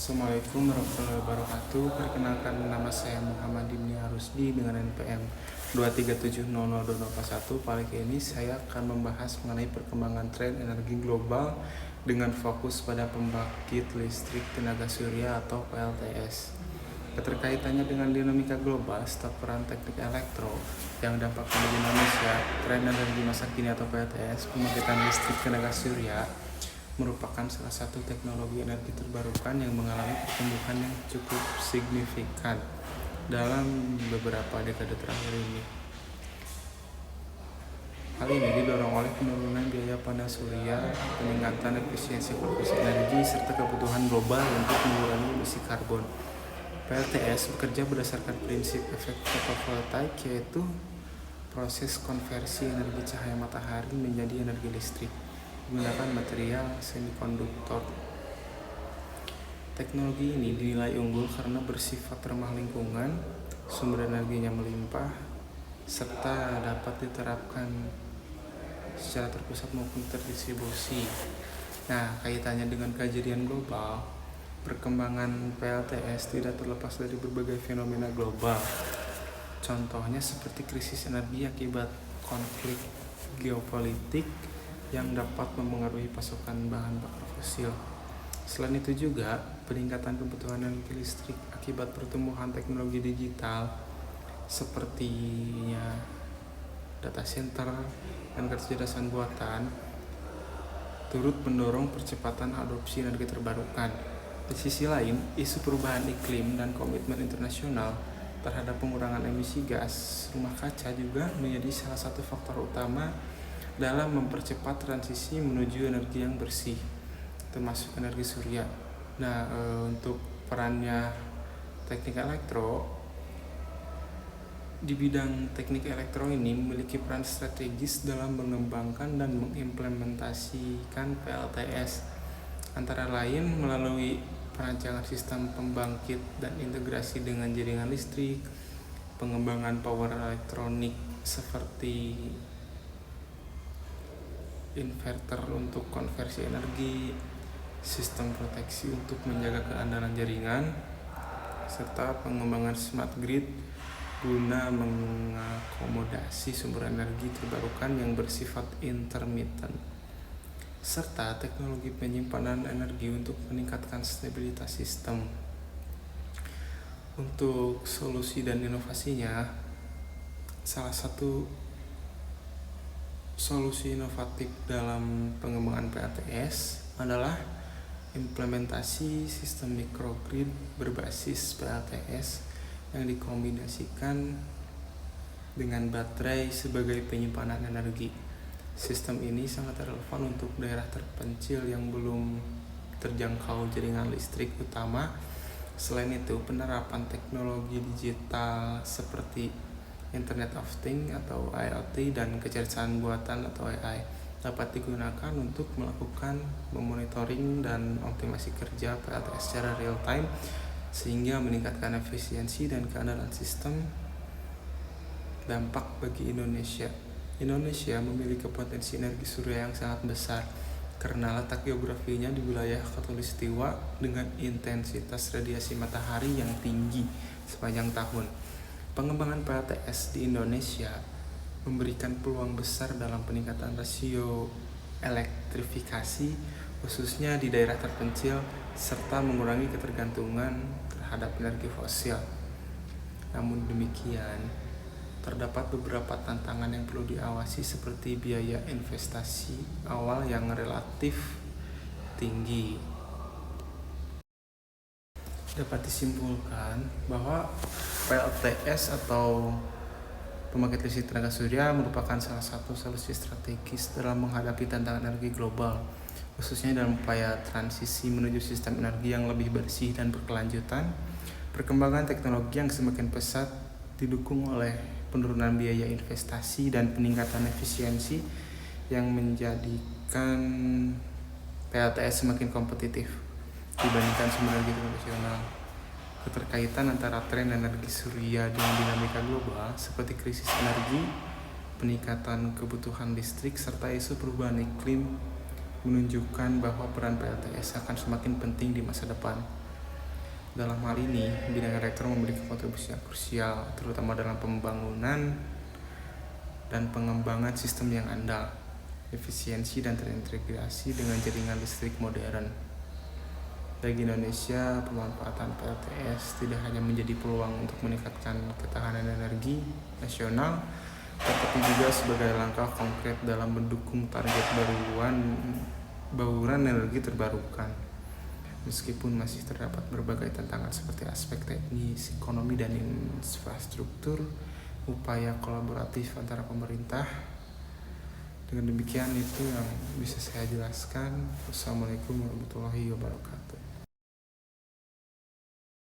Assalamualaikum warahmatullahi wabarakatuh. Perkenalkan, nama saya Muhammad Dimni Arusdi dengan NPM 237002041. Kali ini saya akan membahas mengenai perkembangan tren energi global dengan fokus pada pembangkit listrik tenaga surya atau PLTS. Keterkaitannya dengan dinamika global, stok peran teknik elektro yang dampaknya di Indonesia, tren energi masa kini atau PLTS, pembangkitan listrik tenaga surya merupakan salah satu teknologi energi terbarukan yang mengalami pertumbuhan yang cukup signifikan dalam beberapa dekade terakhir ini. Hal ini didorong oleh penurunan biaya panas surya, peningkatan efisiensi produksi energi, serta kebutuhan global untuk mengurangi emisi karbon. PLTS bekerja berdasarkan prinsip efek fotovoltaik, yaitu proses konversi energi cahaya matahari menjadi energi listrik menggunakan material semikonduktor. Teknologi ini dinilai unggul karena bersifat ramah lingkungan, sumber energinya melimpah, serta dapat diterapkan secara terpusat maupun terdistribusi. Nah, kaitannya dengan kejadian global, perkembangan PLTS tidak terlepas dari berbagai fenomena global. Contohnya seperti krisis energi akibat konflik geopolitik yang dapat mempengaruhi pasokan bahan bakar fosil. Selain itu juga, peningkatan kebutuhan energi listrik akibat pertumbuhan teknologi digital sepertinya data center dan kecerdasan buatan turut mendorong percepatan adopsi energi terbarukan. Di sisi lain, isu perubahan iklim dan komitmen internasional terhadap pengurangan emisi gas rumah kaca juga menjadi salah satu faktor utama dalam mempercepat transisi menuju energi yang bersih, termasuk energi surya. Nah, untuk perannya teknik elektro, di bidang teknik elektro ini memiliki peran strategis dalam mengembangkan dan mengimplementasikan PLTS, antara lain melalui perancangan sistem pembangkit dan integrasi dengan jaringan listrik, pengembangan power elektronik seperti inverter untuk konversi energi, sistem proteksi untuk menjaga keandalan jaringan, serta pengembangan smart grid guna mengakomodasi sumber energi terbarukan yang bersifat intermittent, serta teknologi penyimpanan energi untuk meningkatkan stabilitas sistem. Untuk solusi dan inovasinya, salah satu solusi inovatif dalam pengembangan PLTS adalah implementasi sistem microgrid berbasis PLTS yang dikombinasikan dengan baterai sebagai penyimpanan energi. Sistem ini sangat relevan untuk daerah terpencil yang belum terjangkau jaringan listrik utama. Selain itu, penerapan teknologi digital seperti Internet of Things atau IoT dan kecerdasan buatan atau AI dapat digunakan untuk melakukan memonitoring dan optimasi kerja PLTS secara real time, sehingga meningkatkan efisiensi dan keandalan sistem. Dampak bagi Indonesia memiliki potensi energi surya yang sangat besar karena letak geografinya di wilayah khatulistiwa dengan intensitas radiasi matahari yang tinggi sepanjang tahun. Pengembangan PLTS di Indonesia memberikan peluang besar dalam peningkatan rasio elektrifikasi, khususnya di daerah terpencil, serta mengurangi ketergantungan terhadap energi fosil. Namun demikian, terdapat beberapa tantangan yang perlu diawasi seperti biaya investasi awal yang relatif tinggi. Dapat disimpulkan bahwa PLTS atau pembangkit listrik tenaga surya merupakan salah satu solusi strategis dalam menghadapi tantangan energi global, khususnya dalam upaya transisi menuju sistem energi yang lebih bersih dan berkelanjutan. Perkembangan teknologi yang semakin pesat didukung oleh penurunan biaya investasi dan peningkatan efisiensi yang menjadikan PLTS semakin kompetitif dibandingkan sumber energi konvensional. Keterkaitan antara tren energi surya dengan dinamika global seperti krisis energi, peningkatan kebutuhan listrik, serta isu perubahan iklim menunjukkan bahwa peran PLTS akan semakin penting di masa depan. Dalam hal ini, bidang elektro memiliki kontribusi yang krusial, terutama dalam pembangunan dan pengembangan sistem yang andal, efisiensi dan terintegrasi dengan jaringan listrik modern. Bagi Indonesia, pemanfaatan PLTS tidak hanya menjadi peluang untuk meningkatkan ketahanan energi nasional, tetapi juga sebagai langkah konkret dalam mendukung target bauran energi terbarukan. Meskipun masih terdapat berbagai tantangan seperti aspek teknis, ekonomi, dan infrastruktur, upaya kolaboratif antara pemerintah. Dengan demikian itu yang bisa saya jelaskan. Wassalamualaikum warahmatullahi wabarakatuh.